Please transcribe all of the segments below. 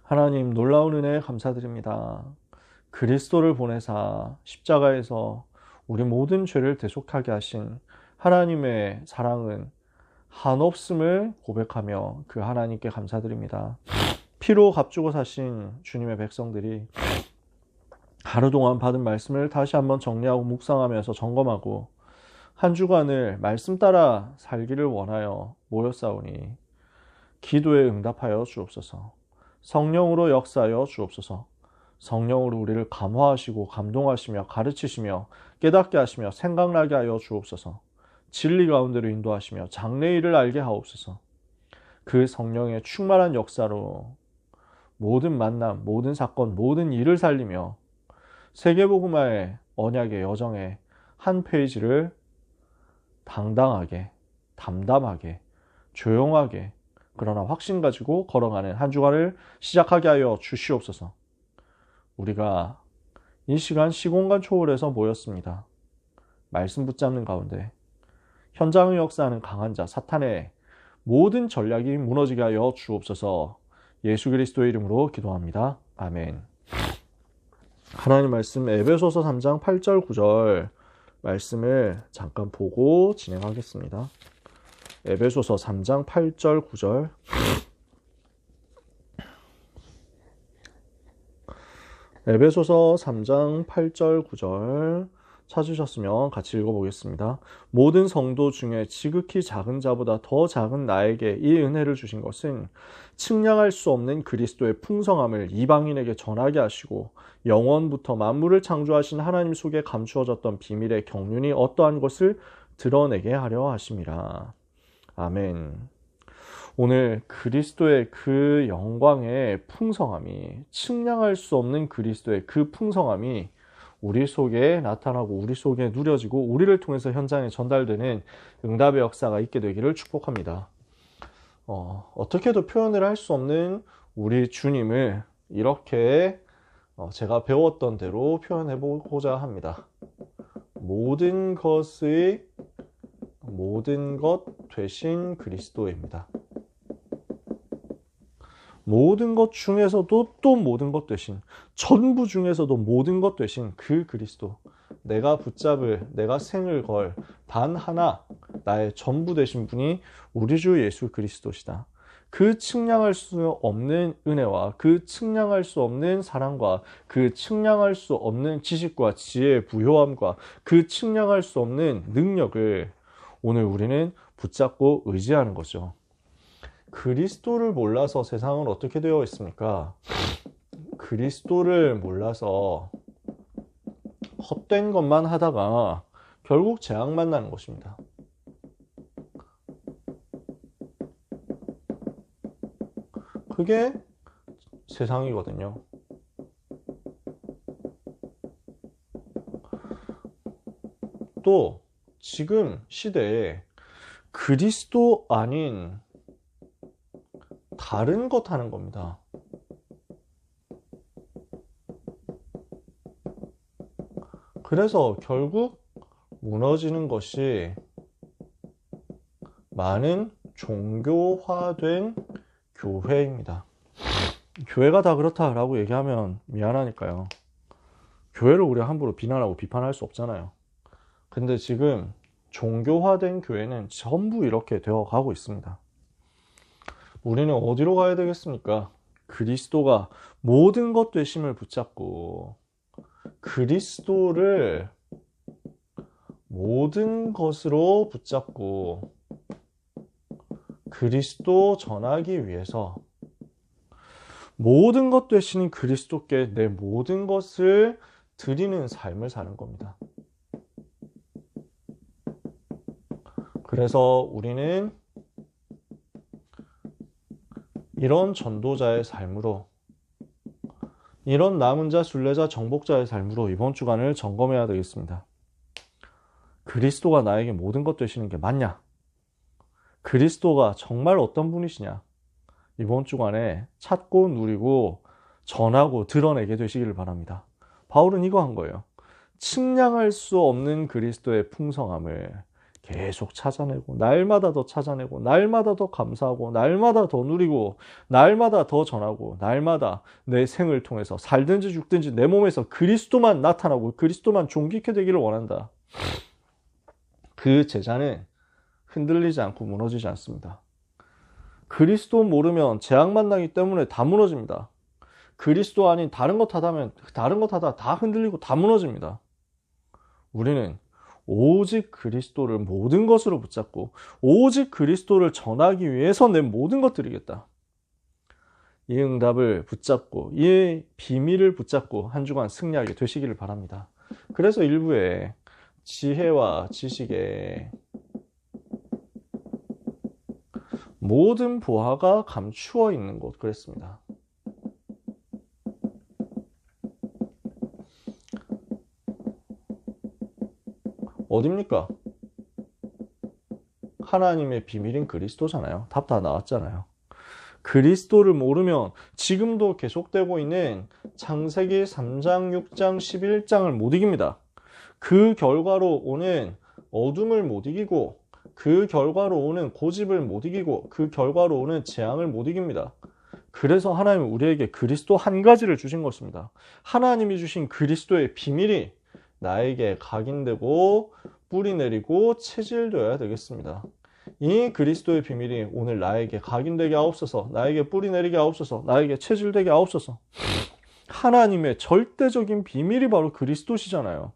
하나님 놀라운 은혜에 감사드립니다. 그리스도를 보내사 십자가에서 우리 모든 죄를 대속하게 하신 하나님의 사랑은 한없음을 고백하며 그 하나님께 감사드립니다. 피로 값주고 사신 주님의 백성들이 하루 동안 받은 말씀을 다시 한번 정리하고 묵상하면서 점검하고 한 주간을 말씀 따라 살기를 원하여 모였사오니 기도에 응답하여 주옵소서. 성령으로 역사하여 주옵소서. 성령으로 우리를 감화하시고 감동하시며 가르치시며 깨닫게 하시며 생각나게 하여 주옵소서. 진리 가운데로 인도하시며 장래일을 알게 하옵소서. 그 성령의 충만한 역사로 모든 만남, 모든 사건, 모든 일을 살리며 세계복음화의 언약의 여정의 한 페이지를 당당하게, 담담하게, 조용하게 그러나 확신 가지고 걸어가는 한 주간을 시작하게 하여 주시옵소서. 우리가 이 시간 시공간 초월해서 모였습니다. 말씀 붙잡는 가운데 현장의 역사하는 강한 자 사탄의 모든 전략이 무너지게 하여 주옵소서. 예수 그리스도의 이름으로 기도합니다. 아멘. 하나님 말씀 에베소서 3장 8절 9절 말씀을 잠깐 보고 진행하겠습니다. 에베소서 3장 8절 9절 에베소서 3장 8절 9절 찾으셨으면 같이 읽어보겠습니다. 모든 성도 중에 지극히 작은 자보다 더 작은 나에게 이 은혜를 주신 것은 측량할 수 없는 그리스도의 풍성함을 이방인에게 전하게 하시고 영원부터 만물을 창조하신 하나님 속에 감추어졌던 비밀의 경륜이 어떠한 것을 드러내게 하려 하심이라. 아멘. 오늘 그리스도의 그 영광의 풍성함이 측량할 수 없는 그리스도의 그 풍성함이 우리 속에 나타나고 우리 속에 누려지고 우리를 통해서 현장에 전달되는 응답의 역사가 있게 되기를 축복합니다. 어떻게도 표현을 할 수 없는 우리 주님을 이렇게 제가 배웠던 대로 표현해 보고자 합니다. 모든 것 되신 그리스도입니다. 모든 것 중에서도 또 모든 것 되신, 전부 중에서도 모든 것 되신 그 그리스도, 내가 붙잡을, 내가 생을 걸 단 하나 나의 전부 되신 분이 우리 주 예수 그리스도시다. 그 측량할 수 없는 은혜와 그 측량할 수 없는 사랑과 그 측량할 수 없는 지식과 지혜의 부요함과 그 측량할 수 없는 능력을 오늘 우리는 붙잡고 의지하는 거죠. 그리스도를 몰라서 세상은 어떻게 되어 있습니까? 그리스도를 몰라서 헛된 것만 하다가 결국 재앙 만나는 것입니다. 그게 세상이거든요. 또 지금 시대에 그리스도 아닌 다른 것 하는 겁니다. 그래서 결국 무너지는 것이 많은 종교화된 교회입니다. 교회가 다 그렇다라고 얘기하면 미안하니까요. 교회를 우리가 함부로 비난하고 비판할 수 없잖아요. 근데 지금 종교화된 교회는 전부 이렇게 되어 가고 있습니다. 우리는 어디로 가야 되겠습니까? 그리스도가 모든 것 되심을 붙잡고 그리스도를 모든 것으로 붙잡고 그리스도 전하기 위해서 모든 것 되시는 그리스도께 내 모든 것을 드리는 삶을 사는 겁니다. 그래서 우리는 이런 전도자의 삶으로, 이런 남은 자, 순례자, 정복자의 삶으로 이번 주간을 점검해야 되겠습니다. 그리스도가 나에게 모든 것 되시는 게 맞냐? 그리스도가 정말 어떤 분이시냐? 이번 주간에 찾고 누리고 전하고 드러내게 되시기를 바랍니다. 바울은 이거 한 거예요. 측량할 수 없는 그리스도의 풍성함을 계속 찾아내고, 날마다 더 찾아내고, 날마다 더 감사하고, 날마다 더 누리고, 날마다 더 전하고, 날마다 내 생을 통해서 살든지 죽든지 내 몸에서 그리스도만 나타나고 그리스도만 존귀케 되기를 원한다. 그 제자는 흔들리지 않고 무너지지 않습니다. 그리스도 모르면 재앙 만나기 때문에 다 무너집니다. 그리스도 아닌 다른 것 하다면 다른 것 하다 다 흔들리고 다 무너집니다. 우리는 오직 그리스도를 모든 것으로 붙잡고 오직 그리스도를 전하기 위해서 내 모든 것 드리겠다. 이 응답을 붙잡고 이 비밀을 붙잡고 한 주간 승리하게 되시기를 바랍니다. 그래서 일부에 지혜와 지식에 모든 보화가 감추어 있는 곳 그랬습니다. 어딥니까? 하나님의 비밀인 그리스도잖아요. 답 다 나왔잖아요. 그리스도를 모르면 지금도 계속되고 있는 창세기 3장, 6장, 11장을 못 이깁니다. 그 결과로 오는 어둠을 못 이기고 그 결과로 오는 고집을 못 이기고 그 결과로 오는 재앙을 못 이깁니다. 그래서 하나님은 우리에게 그리스도 한 가지를 주신 것입니다. 하나님이 주신 그리스도의 비밀이 나에게 각인되고 뿌리 내리고 체질되어야 되겠습니다. 이 그리스도의 비밀이 오늘 나에게 각인되게 하옵소서, 나에게 뿌리 내리게 하옵소서, 나에게 체질되게 하옵소서. 하나님의 절대적인 비밀이 바로 그리스도시잖아요.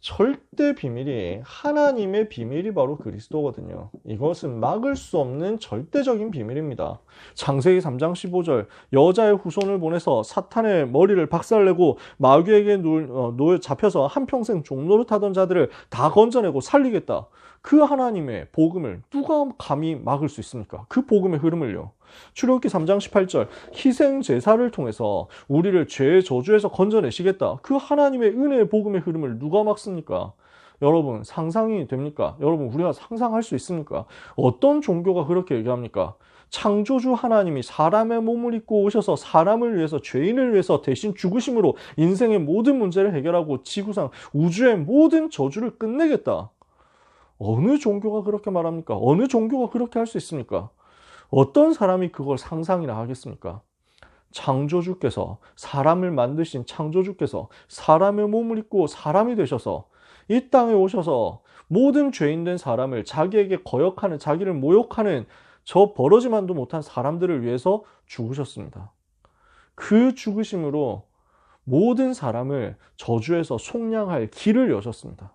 절대 비밀이 하나님의 비밀이 바로 그리스도거든요. 이것은 막을 수 없는 절대적인 비밀입니다. 창세기 3장 15절 여자의 후손을 보내서 사탄의 머리를 박살내고 마귀에게 잡혀서 한평생 종노릇하던 자들을 다 건져내고 살리겠다. 그 하나님의 복음을 누가 감히 막을 수 있습니까? 그 복음의 흐름을요. 출애굽기 3장 18절 희생 제사를 통해서 우리를 죄의 저주에서 건져내시겠다. 그 하나님의 은혜의 복음의 흐름을 누가 막습니까? 여러분 상상이 됩니까? 여러분 우리가 상상할 수 있습니까? 어떤 종교가 그렇게 얘기합니까? 창조주 하나님이 사람의 몸을 입고 오셔서 사람을 위해서 죄인을 위해서 대신 죽으심으로 인생의 모든 문제를 해결하고 지구상 우주의 모든 저주를 끝내겠다. 어느 종교가 그렇게 말합니까? 어느 종교가 그렇게 할 수 있습니까? 어떤 사람이 그걸 상상이나 하겠습니까? 창조주께서 사람을 만드신 창조주께서 사람의 몸을 입고 사람이 되셔서 이 땅에 오셔서 모든 죄인된 사람을 자기에게 거역하는 자기를 모욕하는 저 버러지만도 못한 사람들을 위해서 죽으셨습니다. 그 죽으심으로 모든 사람을 저주에서 속량할 길을 여셨습니다.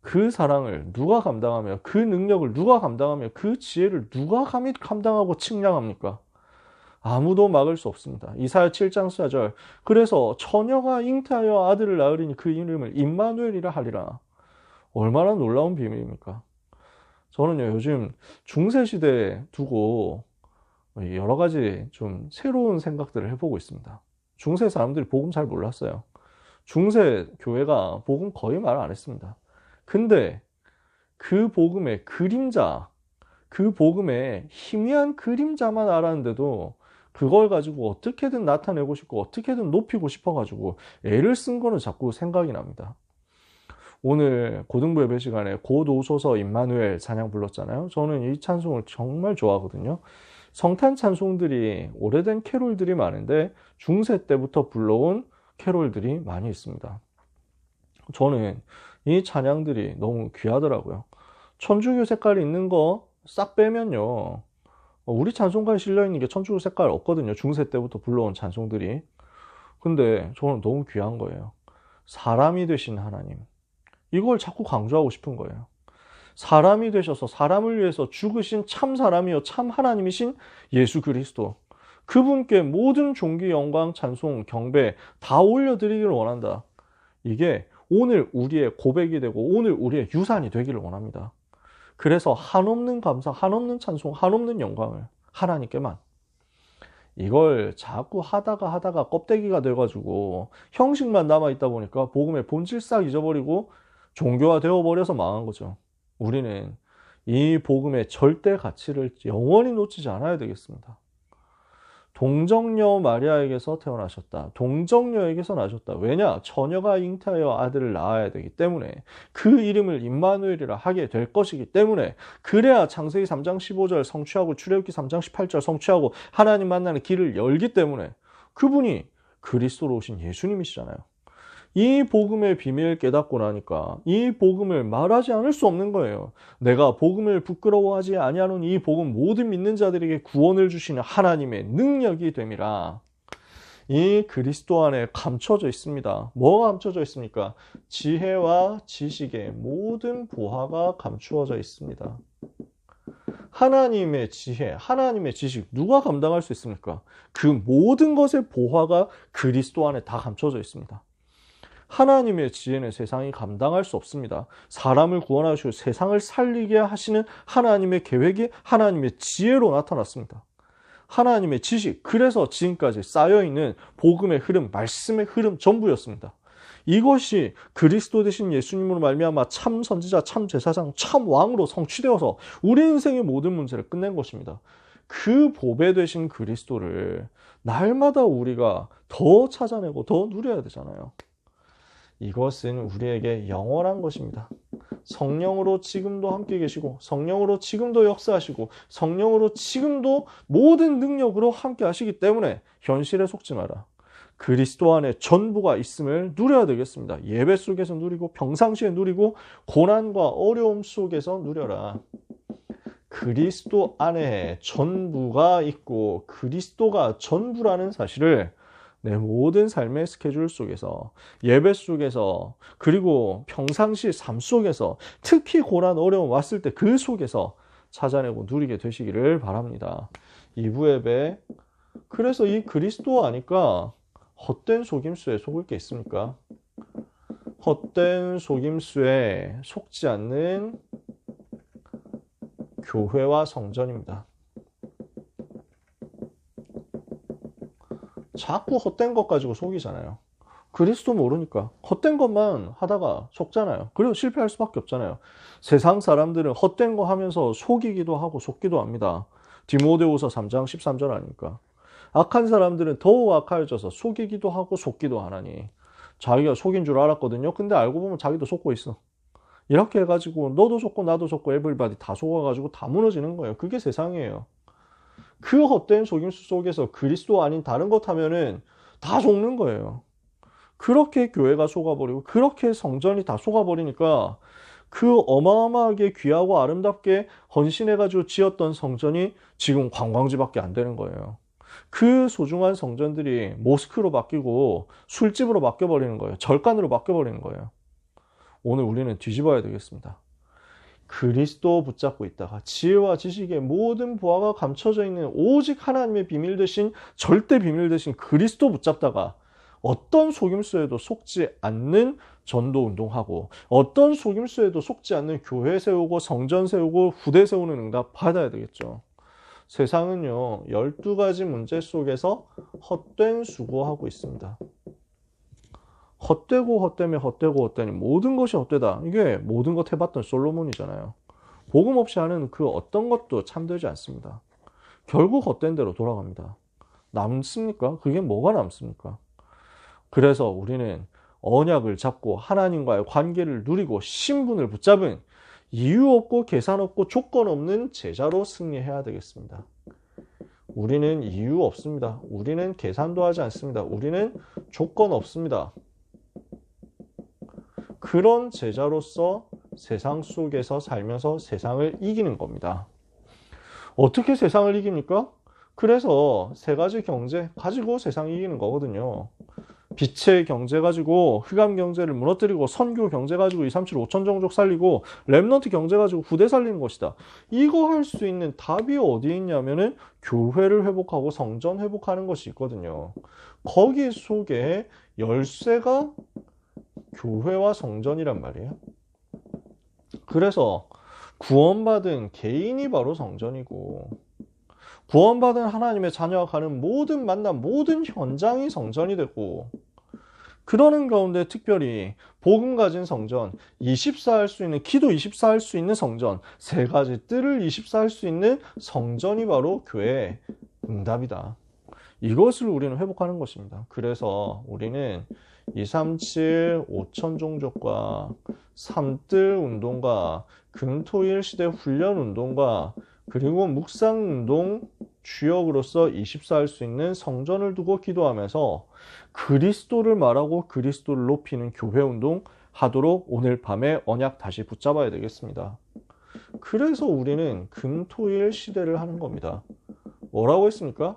그 사랑을 누가 감당하며 그 능력을 누가 감당하며 그 지혜를 누가 감히 감당하고 측량합니까? 아무도 막을 수 없습니다. 이사야 7장 4절 그래서 처녀가 잉태하여 아들을 낳으리니 그 이름을 임마누엘이라 하리라. 얼마나 놀라운 비밀입니까? 저는요 요즘 중세시대에 두고 여러 가지 좀 새로운 생각들을 해보고 있습니다. 중세 사람들이 복음 잘 몰랐어요. 중세 교회가 복음 거의 말 안 했습니다. 근데 그 복음의 그림자, 그 복음의 희미한 그림자만 알았는데도 그걸 가지고 어떻게든 나타내고 싶고 어떻게든 높이고 싶어가지고 애를 쓴 거는 자꾸 생각이 납니다. 오늘 고등부 예배 시간에 곧 오소서 임마누엘 찬양 불렀잖아요. 저는 이 찬송을 정말 좋아하거든요. 성탄 찬송들이 오래된 캐롤들이 많은데 중세 때부터 불러온 캐롤들이 많이 있습니다. 저는 이 찬양들이 너무 귀하더라고요. 천주교 색깔이 있는 거 싹 빼면요. 우리 찬송가에 실려있는 게 천주교 색깔 없거든요. 중세 때부터 불러온 찬송들이. 근데 저는 너무 귀한 거예요. 사람이 되신 하나님. 이걸 자꾸 강조하고 싶은 거예요. 사람이 되셔서 사람을 위해서 죽으신 참 사람이요 참 하나님이신 예수 그리스도. 그분께 모든 존귀, 영광, 찬송, 경배 다 올려드리기를 원한다. 이게 오늘 우리의 고백이 되고 오늘 우리의 유산이 되기를 원합니다. 그래서 한없는 감사, 한없는 찬송, 한없는 영광을 하나님께만. 이걸 자꾸 하다가 껍데기가 돼가지고 형식만 남아있다 보니까 복음의 본질 싹 잊어버리고 종교화 되어버려서 망한 거죠. 우리는 이 복음의 절대 가치를 영원히 놓치지 않아야 되겠습니다. 동정녀 마리아에게서 태어나셨다. 동정녀에게서 나셨다. 왜냐? 처녀가 잉태하여 아들을 낳아야 되기 때문에, 그 이름을 임마누엘이라 하게 될 것이기 때문에, 그래야 창세기 3장 15절 성취하고 출애굽기 3장 18절 성취하고 하나님 만나는 길을 열기 때문에, 그분이 그리스도로 오신 예수님이시잖아요. 이 복음의 비밀을 깨닫고 나니까 이 복음을 말하지 않을 수 없는 거예요. 내가 복음을 부끄러워하지 아니하는 이 복음, 모든 믿는 자들에게 구원을 주시는 하나님의 능력이 됨이라. 이 그리스도 안에 감춰져 있습니다. 뭐가 감춰져 있습니까? 지혜와 지식의 모든 보화가 감추어져 있습니다. 하나님의 지혜, 하나님의 지식, 누가 감당할 수 있습니까? 그 모든 것의 보화가 그리스도 안에 다 감춰져 있습니다. 하나님의 지혜는 세상이 감당할 수 없습니다. 사람을 구원하시고 세상을 살리게 하시는 하나님의 계획이 하나님의 지혜로 나타났습니다. 하나님의 지식, 그래서 지금까지 쌓여있는 복음의 흐름, 말씀의 흐름 전부였습니다. 이것이 그리스도 되신 예수님으로 말미암아 참 선지자, 참 제사장, 참 왕으로 성취되어서 우리 인생의 모든 문제를 끝낸 것입니다. 그 보배 되신 그리스도를 날마다 우리가 더 찾아내고 더 누려야 되잖아요. 이것은 우리에게 영원한 것입니다. 성령으로 지금도 함께 계시고, 성령으로 지금도 역사하시고, 성령으로 지금도 모든 능력으로 함께 하시기 때문에 현실에 속지 마라. 그리스도 안에 전부가 있음을 누려야 되겠습니다. 예배 속에서 누리고, 평상시에 누리고, 고난과 어려움 속에서 누려라. 그리스도 안에 전부가 있고 그리스도가 전부라는 사실을 내 모든 삶의 스케줄 속에서, 예배 속에서, 그리고 평상시 삶 속에서, 특히 고난 어려움 왔을 때 그 속에서 찾아내고 누리게 되시기를 바랍니다. 2부 예배, 그래서 이 그리스도 아니까 헛된 속임수에 속을 게 있습니까? 헛된 속임수에 속지 않는 교회와 성전입니다. 자꾸 헛된 것 가지고 속이잖아요. 그리스도 모르니까 헛된 것만 하다가 속잖아요. 그리고 실패할 수밖에 없잖아요. 세상 사람들은 헛된 거 하면서 속이기도 하고 속기도 합니다. 디모데후서 3장 13절 아닙니까? 악한 사람들은 더욱 악하여져서 속이기도 하고 속기도 하나니, 자기가 속인 줄 알았거든요. 근데 알고 보면 자기도 속고 있어. 이렇게 해가지고 너도 속고 나도 속고 에브리바디 다 속아가지고 다 무너지는 거예요. 그게 세상이에요. 그 헛된 속임수 속에서 그리스도 아닌 다른 것 하면은 다 속는 거예요. 그렇게 교회가 속아버리고 그렇게 성전이 다 속아버리니까 그 어마어마하게 귀하고 아름답게 헌신해가지고 지었던 성전이 지금 관광지밖에 안 되는 거예요. 그 소중한 성전들이 모스크로 바뀌고 술집으로 바뀌어버리는 거예요. 절간으로 바뀌어버리는 거예요. 오늘 우리는 뒤집어야 되겠습니다. 그리스도 붙잡고 있다가 지혜와 지식의 모든 보화가 감춰져 있는 오직 하나님의 비밀 되신, 절대 비밀 되신 그리스도 붙잡다가 어떤 속임수에도 속지 않는 전도 운동하고, 어떤 속임수에도 속지 않는 교회 세우고 성전 세우고 후대 세우는 응답 받아야 되겠죠. 세상은요 12가지 문제 속에서 헛된 수고하고 있습니다. 헛되고 헛되며 헛되고 헛되니 모든 것이 헛되다. 이게 모든 것 해봤던 솔로몬이잖아요. 복음 없이 하는 그 어떤 것도 참되지 않습니다. 결국 헛된 대로 돌아갑니다. 남습니까? 그게 뭐가 남습니까? 그래서 우리는 언약을 잡고 하나님과의 관계를 누리고 신분을 붙잡은 이유 없고 계산 없고 조건 없는 제자로 승리해야 되겠습니다. 우리는 이유 없습니다. 우리는 계산도 하지 않습니다. 우리는 조건 없습니다. 그런 제자로서 세상 속에서 살면서 세상을 이기는 겁니다. 어떻게 세상을 이깁니까? 그래서 세 가지 경제 가지고 세상 이기는 거거든요. 빛의 경제 가지고 흑암 경제를 무너뜨리고, 선교 경제 가지고 2, 3, 7, 5천 종족 살리고, 렘넌트 경제 가지고 후대 살리는 것이다. 이거 할 수 있는 답이 어디에 있냐면은 교회를 회복하고 성전 회복하는 것이 있거든요. 거기 속에 열쇠가 교회와 성전이란 말이에요. 그래서 구원받은 개인이 바로 성전이고, 구원받은 하나님의 자녀가 가는 모든 만남, 모든 현장이 성전이 되고, 그러는 가운데 특별히 복음 가진 성전, 24 할 수 있는, 기도 24 할 수 있는 성전, 세 가지 뜰을 24 할 수 있는 성전이 바로 교회의 응답이다. 이것을 우리는 회복하는 것입니다. 그래서 우리는 237 5천 종족과 3뜰 운동과 금토일 시대 훈련 운동과 그리고 묵상 운동 주역으로서 24할 수 있는 성전을 두고 기도하면서 그리스도를 말하고 그리스도를 높이는 교회 운동 하도록 오늘 밤에 언약 다시 붙잡아야 되겠습니다. 그래서 우리는 금토일 시대를 하는 겁니다. 뭐라고 했습니까?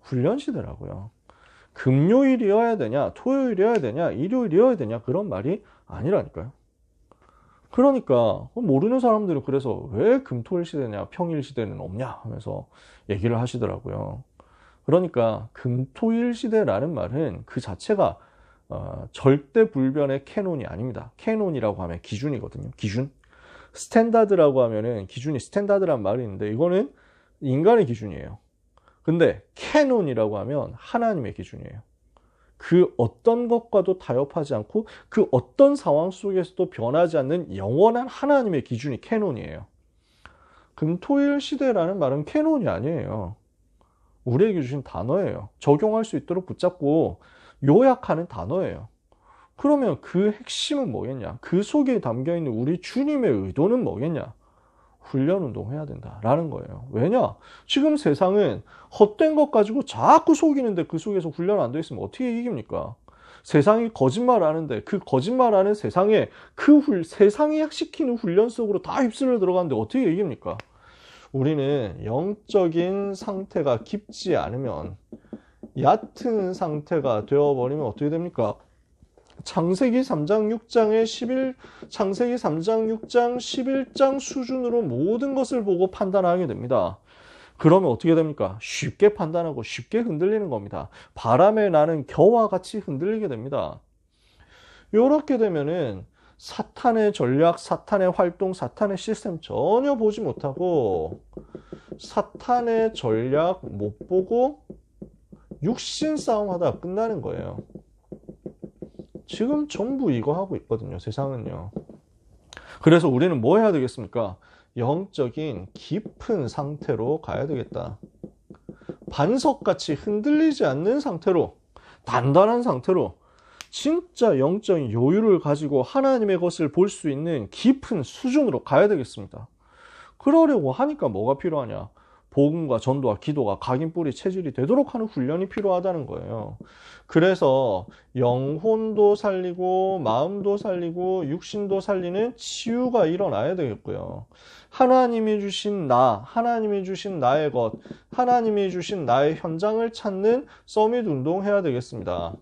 훈련 시대라고요. 금요일이어야 되냐, 토요일이어야 되냐, 일요일이어야 되냐, 그런 말이 아니라니까요. 그러니까 모르는 사람들은 그래서 왜 금토일 시대냐, 평일 시대는 없냐 하면서 얘기를 하시더라고요. 그러니까 금토일 시대라는 말은 그 자체가 절대 불변의 캐논이 아닙니다. 캐논이라고 하면 기준이거든요. 기준. 스탠다드라고 하면은 기준이 스탠다드란 말이 있는데 이거는 인간의 기준이에요. 근데 캐논이라고 하면 하나님의 기준이에요. 그 어떤 것과도 타협하지 않고 그 어떤 상황 속에서도 변하지 않는 영원한 하나님의 기준이 캐논이에요. 금토일 시대라는 말은 캐논이 아니에요. 우리에게 주신 단어예요. 적용할 수 있도록 붙잡고 요약하는 단어예요. 그러면 그 핵심은 뭐겠냐? 그 속에 담겨있는 우리 주님의 의도는 뭐겠냐? 훈련 운동해야 된다라는 거예요. 왜냐? 지금 세상은 헛된 것 가지고 자꾸 속이는데 그 속에서 훈련 안 돼 있으면 어떻게 이깁니까? 세상이 거짓말하는데 그 거짓말하는 세상에 세상이 시키는 훈련 속으로 다 휩쓸려 들어가는데 어떻게 이깁니까? 우리는 영적인 상태가 깊지 않으면 얕은 상태가 되어버리면 어떻게 됩니까? 창세기 3장 6장의 창세기 3장 6장 11장 수준으로 모든 것을 보고 판단하게 됩니다. 그러면 어떻게 됩니까? 쉽게 판단하고 쉽게 흔들리는 겁니다. 바람에 나는 겨와 같이 흔들리게 됩니다. 이렇게 되면은 사탄의 전략, 사탄의 활동, 사탄의 시스템 전혀 보지 못하고 사탄의 전략 못 보고 육신 싸움 하다가 끝나는 거예요. 지금 전부 이거 하고 있거든요. 세상은요. 그래서 우리는 뭐 해야 되겠습니까? 영적인 깊은 상태로 가야 되겠다. 반석같이 흔들리지 않는 상태로, 단단한 상태로 진짜 영적인 여유를 가지고 하나님의 것을 볼 수 있는 깊은 수준으로 가야 되겠습니다. 그러려고 하니까 뭐가 필요하냐? 복음과 전도와 기도가 각인뿌리 체질이 되도록 하는 훈련이 필요하다는 거예요. 그래서 영혼도 살리고 마음도 살리고 육신도 살리는 치유가 일어나야 되겠고요. 하나님이 주신 하나님이 주신 나의 것, 하나님이 주신 나의 현장을 찾는 서밋 운동해야 되겠습니다.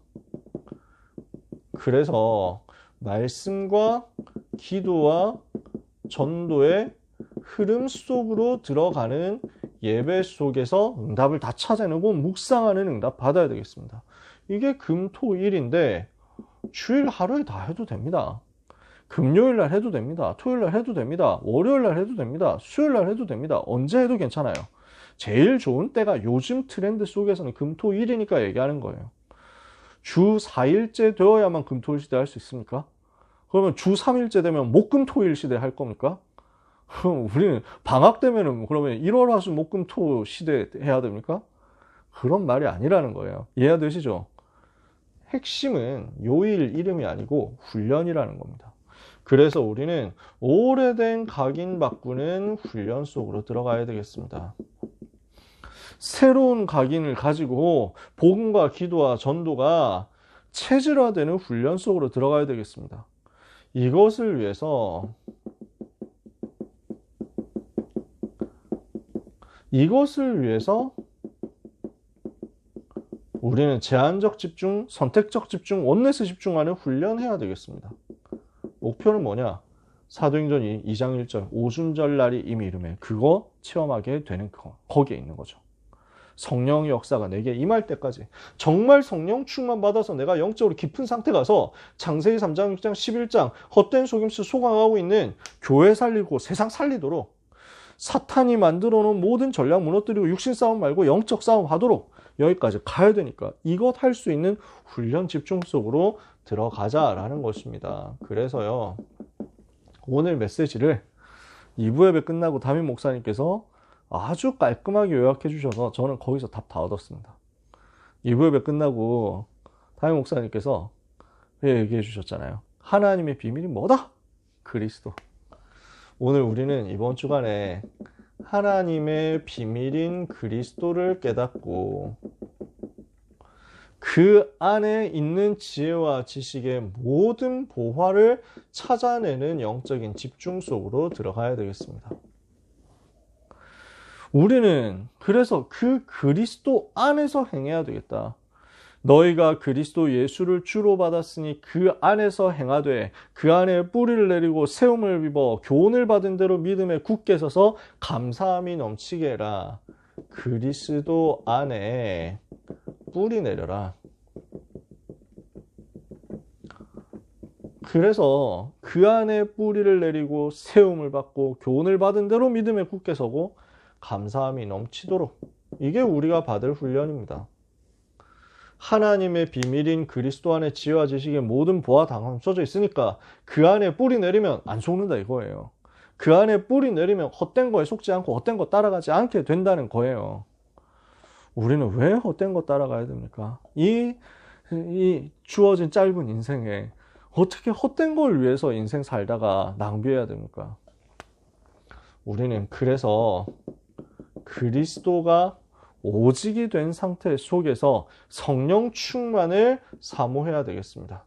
그래서 말씀과 기도와 전도의 흐름 속으로 들어가는 예배 속에서 응답을 다 찾아내고 묵상하는 응답 받아야 되겠습니다. 이게 금토일인데 주일 하루에 다 해도 됩니다. 금요일 날 해도 됩니다. 토요일 날 해도 됩니다. 월요일 날 해도 됩니다. 수요일 날 해도 됩니다. 언제 해도 괜찮아요. 제일 좋은 때가 요즘 트렌드 속에서는 금토일이니까 얘기하는 거예요. 주 4일째 되어야만 금토일 시대 할 수 있습니까? 그러면 주 3일째 되면 목금토일 시대 할 겁니까? 그럼 우리는 방학 되면은 그러면 1월 화수 목금토 시대 해야 됩니까? 그런 말이 아니라는 거예요. 이해되시죠? 핵심은 요일 이름이 아니고 훈련이라는 겁니다. 그래서 우리는 오래된 각인 바꾸는 훈련 속으로 들어가야 되겠습니다. 새로운 각인을 가지고 복음과 기도와 전도가 체질화되는 훈련 속으로 들어가야 되겠습니다. 이것을 위해서 우리는 제한적 집중, 선택적 집중, 원넷에 집중하는 훈련해야 되겠습니다. 목표는 뭐냐? 사도행전 2장 1절 오순절날이 이미 이르매 그거 체험하게 되는 거기에 있는 거죠. 성령의 역사가 내게 임할 때까지 정말 성령 충만 받아서 내가 영적으로 깊은 상태 가서 창세기 3장 6장 11장 헛된 속임수 소강하고 있는 교회 살리고 세상 살리도록 사탄이 만들어 놓은 모든 전략 무너뜨리고 육신 싸움 말고 영적 싸움 하도록 여기까지 가야 되니까 이것 할 수 있는 훈련 집중 속으로 들어가자라는 것입니다. 그래서요 오늘 메시지를 2부 예배 끝나고 담임 목사님께서 아주 깔끔하게 요약해 주셔서 저는 거기서 답 다 얻었습니다. 2부 예배 끝나고 담임 목사님께서 얘기해 주셨잖아요. 하나님의 비밀이 뭐다? 그리스도. 오늘 우리는 이번 주간에 하나님의 비밀인 그리스도를 깨닫고 그 안에 있는 지혜와 지식의 모든 보화를 찾아내는 영적인 집중 속으로 들어가야 되겠습니다. 우리는 그래서 그 그리스도 안에서 행해야 되겠다. 너희가 그리스도 예수를 주로 받았으니 그 안에서 행하되 그 안에 뿌리를 내리고 세움을 입어 교훈을 받은 대로 믿음에 굳게 서서 감사함이 넘치게 해라. 그리스도 안에 뿌리 내려라. 그래서 그 안에 뿌리를 내리고 세움을 받고 교훈을 받은 대로 믿음에 굳게 서고 감사함이 넘치도록, 이게 우리가 받을 훈련입니다. 하나님의 비밀인 그리스도 안에 지혜와 지식의 모든 보화 다 감춰져 있으니까 그 안에 뿌리 내리면 안 속는다 이거예요. 그 안에 뿌리 내리면 헛된 거에 속지 않고 헛된 거 따라가지 않게 된다는 거예요. 우리는 왜 헛된 거 따라가야 됩니까? 이 주어진 짧은 인생에 어떻게 헛된 걸 위해서 인생 살다가 낭비해야 됩니까? 우리는 그래서 그리스도가 오직이 된 상태 속에서 성령 충만을 사모해야 되겠습니다.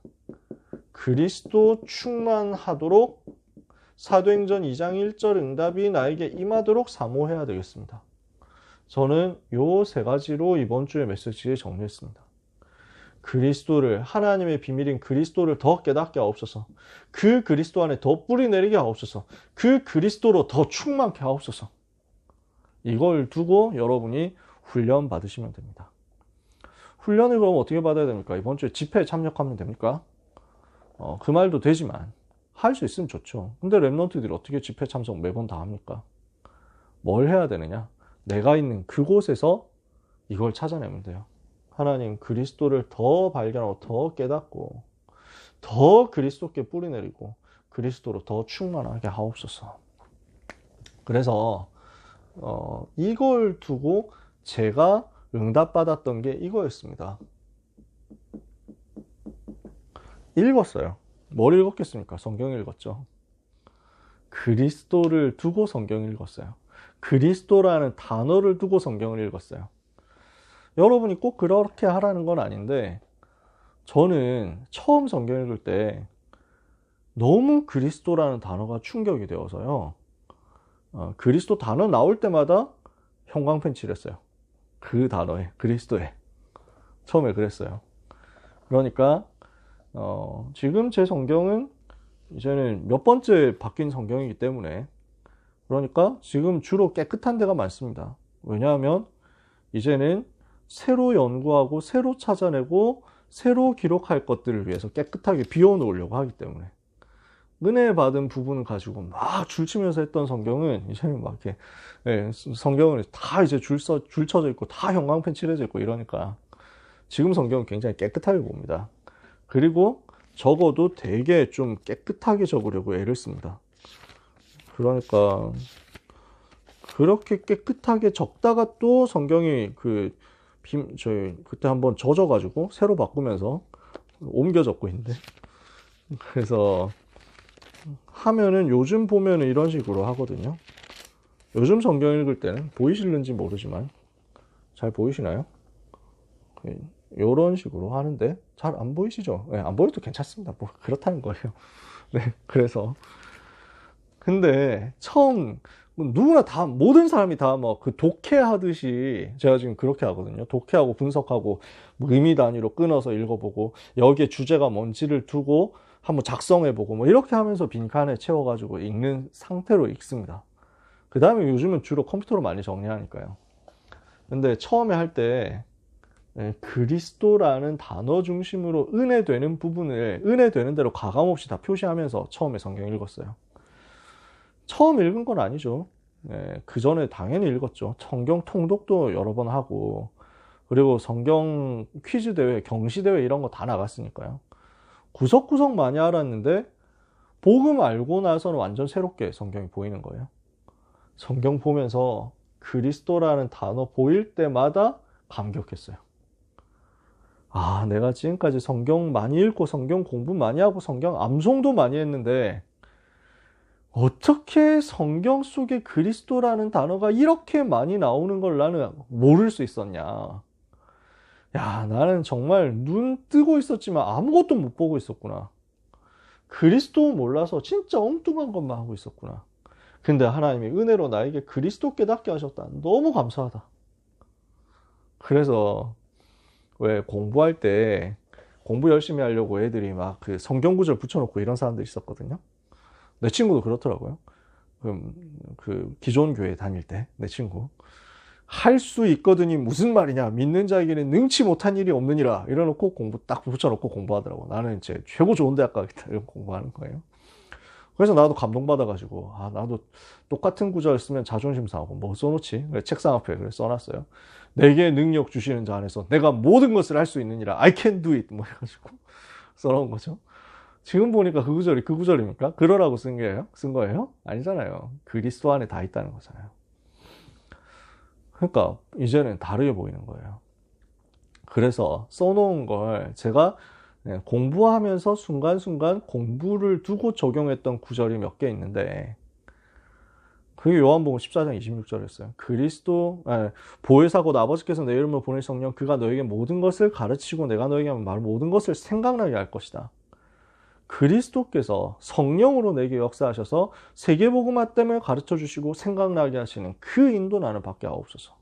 그리스도 충만하도록 사도행전 2장 1절 응답이 나에게 임하도록 사모해야 되겠습니다. 저는 요 세 가지로 이번 주의 메시지를 정리했습니다. 그리스도를, 하나님의 비밀인 그리스도를 더 깨닫게 하옵소서. 그 그리스도 안에 더 뿌리 내리게 하옵소서. 그 그리스도로 더 충만케 하옵소서. 이걸 두고 여러분이 훈련 받으시면 됩니다. 훈련을 그럼 어떻게 받아야 됩니까? 이번 주에 집회에 참여하면 됩니까? 그 말도 되지만 할 수 있으면 좋죠. 근데 랩런트들이 어떻게 집회 참석 매번 다 합니까? 뭘 해야 되느냐? 내가 있는 그곳에서 이걸 찾아내면 돼요. 하나님 그리스도를 더 발견하고 더 깨닫고 더 그리스도께 뿌리 내리고 그리스도로 더 충만하게 하옵소서. 그래서 이걸 두고 제가 응답받았던 게 이거였습니다. 읽었어요. 뭘 읽었겠습니까? 성경 읽었죠. 그리스도를 두고 성경 읽었어요. 그리스도라는 단어를 두고 성경을 읽었어요. 여러분이 꼭 그렇게 하라는 건 아닌데 저는 처음 성경 읽을 때 너무 그리스도라는 단어가 충격이 되어서요. 그리스도 단어 나올 때마다 형광펜 칠했어요. 그 단어에, 그리스도에. 처음에 그랬어요. 그러니까 지금 제 성경은 이제는 몇 번째 바뀐 성경이기 때문에, 그러니까 지금 주로 깨끗한 데가 많습니다. 왜냐하면 이제는 새로 연구하고 새로 찾아내고 새로 기록할 것들을 위해서 깨끗하게 비워놓으려고 하기 때문에, 은혜 받은 부분을 가지고 막 줄치면서 했던 성경은 이제는 막 이렇게, 성경은 다 이제 줄 쳐져 있고 다 형광펜 칠해져 있고 이러니까 지금 성경은 굉장히 깨끗하게 봅니다. 그리고 적어도 되게 좀 깨끗하게 적으려고 애를 씁니다. 그러니까 그렇게 깨끗하게 적다가 또 성경이 저희 그때 한번 젖어가지고 새로 바꾸면서 옮겨 적고 있는데, 그래서 하면은 요즘 보면은 이런 식으로 하거든요. 요즘 성경 읽을 때는 보이실는지 모르지만 잘 보이시나요? 이런 식으로 하는데 잘 안 보이시죠? 네, 안 보여도 괜찮습니다. 뭐 그렇다는 거예요. 네, 그래서 근데 처음 누구나 다, 모든 사람이 다 뭐 그 독해하듯이 제가 지금 그렇게 하거든요. 독해하고 분석하고 뭐 의미 단위로 끊어서 읽어보고 여기에 주제가 뭔지를 두고 한번 작성해보고 뭐 이렇게 하면서 빈칸에 채워가지고 읽는 상태로 읽습니다. 그 다음에 요즘은 주로 컴퓨터로 많이 정리하니까요. 근데 처음에 할 때 그리스도라는 단어 중심으로 은혜되는 부분을 은혜되는 대로 가감없이 다 표시하면서 처음에 성경 읽었어요. 처음 읽은 건 아니죠. 그 전에 당연히 읽었죠. 성경 통독도 여러 번 하고, 그리고 성경 퀴즈 대회, 경시 대회 이런 거 다 나갔으니까요. 구석구석 많이 알았는데 복음 알고 나서는 완전 새롭게 성경이 보이는 거예요. 성경 보면서 그리스도라는 단어 보일 때마다 감격했어요. 내가 지금까지 성경 많이 읽고 성경 공부 많이 하고 성경 암송도 많이 했는데 어떻게 성경 속에 그리스도라는 단어가 이렇게 많이 나오는 걸 나는 모를 수 있었냐. 야, 나는 정말 눈 뜨고 있었지만 아무것도 못 보고 있었구나. 그리스도 몰라서 진짜 엉뚱한 것만 하고 있었구나. 근데 하나님이 은혜로 나에게 그리스도 깨닫게 하셨다. 너무 감사하다. 그래서 왜 공부할 때 공부 열심히 하려고 애들이 막 그 성경 구절 붙여놓고 이런 사람들이 있었거든요. 내 친구도 그렇더라고요. 그 기존 교회 다닐 때 내 친구 할 수 있거든이 무슨 말이냐, 믿는 자에게는 능치 못한 일이 없느니라 이래놓고 공부 딱 붙여놓고 공부하더라고. 나는 이제 최고 좋은 대학 가겠다 이런 공부하는 거예요. 그래서 나도 감동받아가지고 나도 똑같은 구절 쓰면 자존심 상하고 뭐 써놓지. 그래, 책상 앞에 그래 써놨어요. 내게 능력 주시는 자 안에서 내가 모든 것을 할 수 있느니라, I can do it 뭐 해가지고 써놓은 거죠. 지금 보니까 그 구절이 그 구절입니까? 그러라고 쓴 거예요? 아니잖아요. 그리스도 안에 다 있다는 거잖아요. 그러니까 이제는 다르게 보이는 거예요. 그래서 써놓은 걸 제가 공부하면서 순간순간 공부를 두고 적용했던 구절이 몇 개 있는데, 그게 요한복음 14장 26절이었어요. 보혜사 곧 아버지께서 내 이름으로 보낼 성령 그가 너에게 모든 것을 가르치고 내가 너에게 하는 말 모든 것을 생각나게 할 것이다. 그리스도께서 성령으로 내게 역사하셔서 세계복음화 때문에 가르쳐 주시고 생각나게 하시는 그 인도 나는 받게 하옵소서.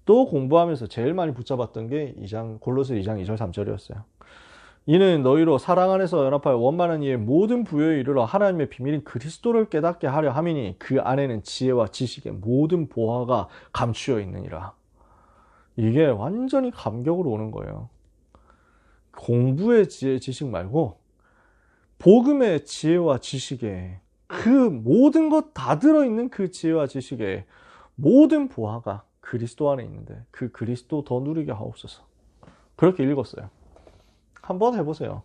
또 공부하면서 제일 많이 붙잡았던 게 골로새 2장 2절 3절이었어요. 이는 너희로 사랑 안에서 연합하여 원만한 이의 모든 부요에 이르러 하나님의 비밀인 그리스도를 깨닫게 하려 함이니 그 안에는 지혜와 지식의 모든 보화가 감추어 있느니라. 이게 완전히 감격으로 오는 거예요. 공부의 지혜, 지식 말고 복음의 지혜와 지식에 그 모든 것 다 들어있는 그 지혜와 지식에 모든 보화가 그리스도 안에 있는데 그 그리스도 더 누리게 하옵소서. 그렇게 읽었어요. 한번 해보세요.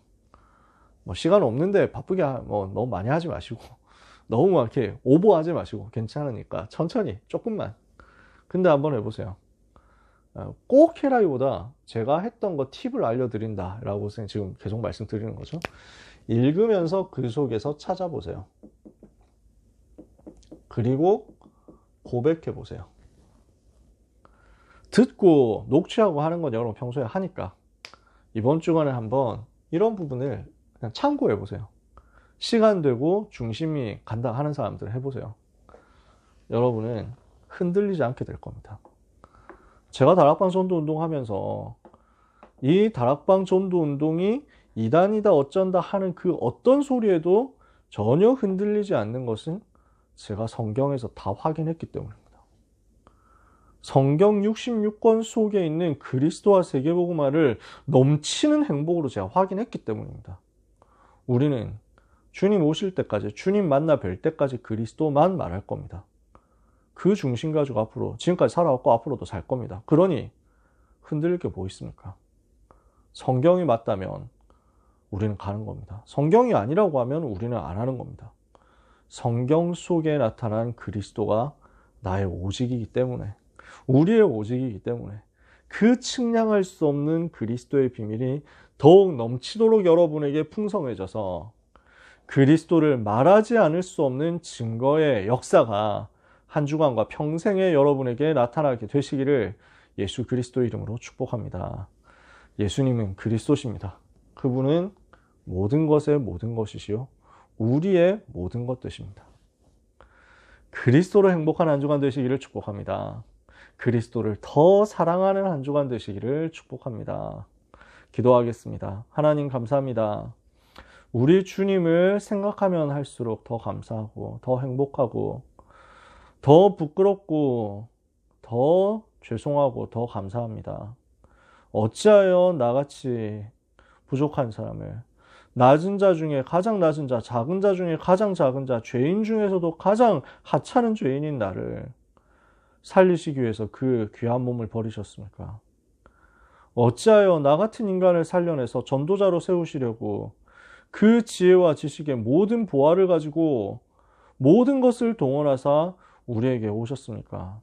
뭐 시간 없는데 바쁘게 너무 많이 하지 마시고 너무 막 이렇게 오버하지 마시고 괜찮으니까 천천히 조금만. 근데 한번 해보세요. 꼭 해라기보다 제가 했던 거 팁을 알려드린다라고 지금 계속 말씀드리는 거죠. 읽으면서 그 속에서 찾아보세요. 그리고 고백해보세요. 듣고 녹취하고 하는 건 여러분 평소에 하니까 이번 주간에 한번 이런 부분을 그냥 참고해보세요. 시간 되고 중심이 간다 하는 사람들 해보세요. 여러분은 흔들리지 않게 될 겁니다. 제가 다락방 전도 운동하면서 이 다락방 전도 운동이 이단이다 어쩐다 하는 그 어떤 소리에도 전혀 흔들리지 않는 것은 제가 성경에서 다 확인했기 때문입니다. 성경 66권 속에 있는 그리스도와 세계복음화를 넘치는 행복으로 제가 확인했기 때문입니다. 우리는 주님 오실 때까지, 주님 만나 뵐 때까지 그리스도만 말할 겁니다. 그 중심 가지고 앞으로 지금까지 살아왔고 앞으로도 살 겁니다. 그러니 흔들릴 게 뭐 있습니까? 성경이 맞다면 우리는 가는 겁니다. 성경이 아니라고 하면 우리는 안 하는 겁니다. 성경 속에 나타난 그리스도가 나의 오직이기 때문에, 우리의 오직이기 때문에 그 측량할 수 없는 그리스도의 비밀이 더욱 넘치도록 여러분에게 풍성해져서 그리스도를 말하지 않을 수 없는 증거의 역사가 한 주간과 평생에 여러분에게 나타나게 되시기를 예수 그리스도 이름으로 축복합니다. 예수님은 그리스도십니다. 그분은 모든 것의 모든 것이시요 우리의 모든 것 되십니다. 그리스도로 행복한 한 주간 되시기를 축복합니다. 그리스도를 더 사랑하는 한 주간 되시기를 축복합니다. 기도하겠습니다. 하나님 감사합니다. 우리 주님을 생각하면 할수록 더 감사하고 더 행복하고 더 부끄럽고 더 죄송하고 더 감사합니다. 어찌하여 나같이 부족한 사람을, 낮은 자 중에 가장 낮은 자, 작은 자 중에 가장 작은 자, 죄인 중에서도 가장 하찮은 죄인인 나를 살리시기 위해서 그 귀한 몸을 버리셨습니까? 어찌하여 나 같은 인간을 살려내서 전도자로 세우시려고 그 지혜와 지식의 모든 보화를 가지고 모든 것을 동원하사 우리에게 오셨습니까?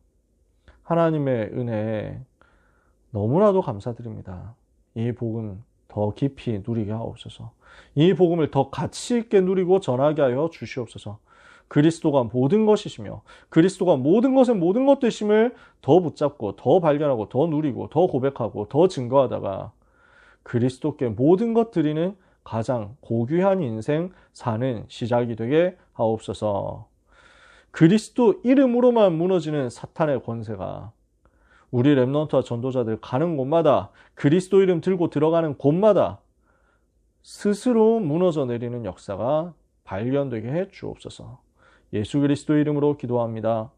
하나님의 은혜에 너무나도 감사드립니다. 이 복음 더 깊이 누리게 하옵소서. 이 복음을 더 가치 있게 누리고 전하게 하여 주시옵소서. 그리스도가 모든 것이시며 그리스도가 모든 것의 모든 것 되심을 더 붙잡고 더 발견하고 더 누리고 더 고백하고 더 증거하다가 그리스도께 모든 것 드리는 가장 고귀한 인생 사는 시작이 되게 하옵소서. 그리스도 이름으로만 무너지는 사탄의 권세가 우리 렘넌트와 전도자들 가는 곳마다 그리스도 이름 들고 들어가는 곳마다 스스로 무너져 내리는 역사가 발견되게 해 주옵소서. 예수 그리스도 이름으로 기도합니다.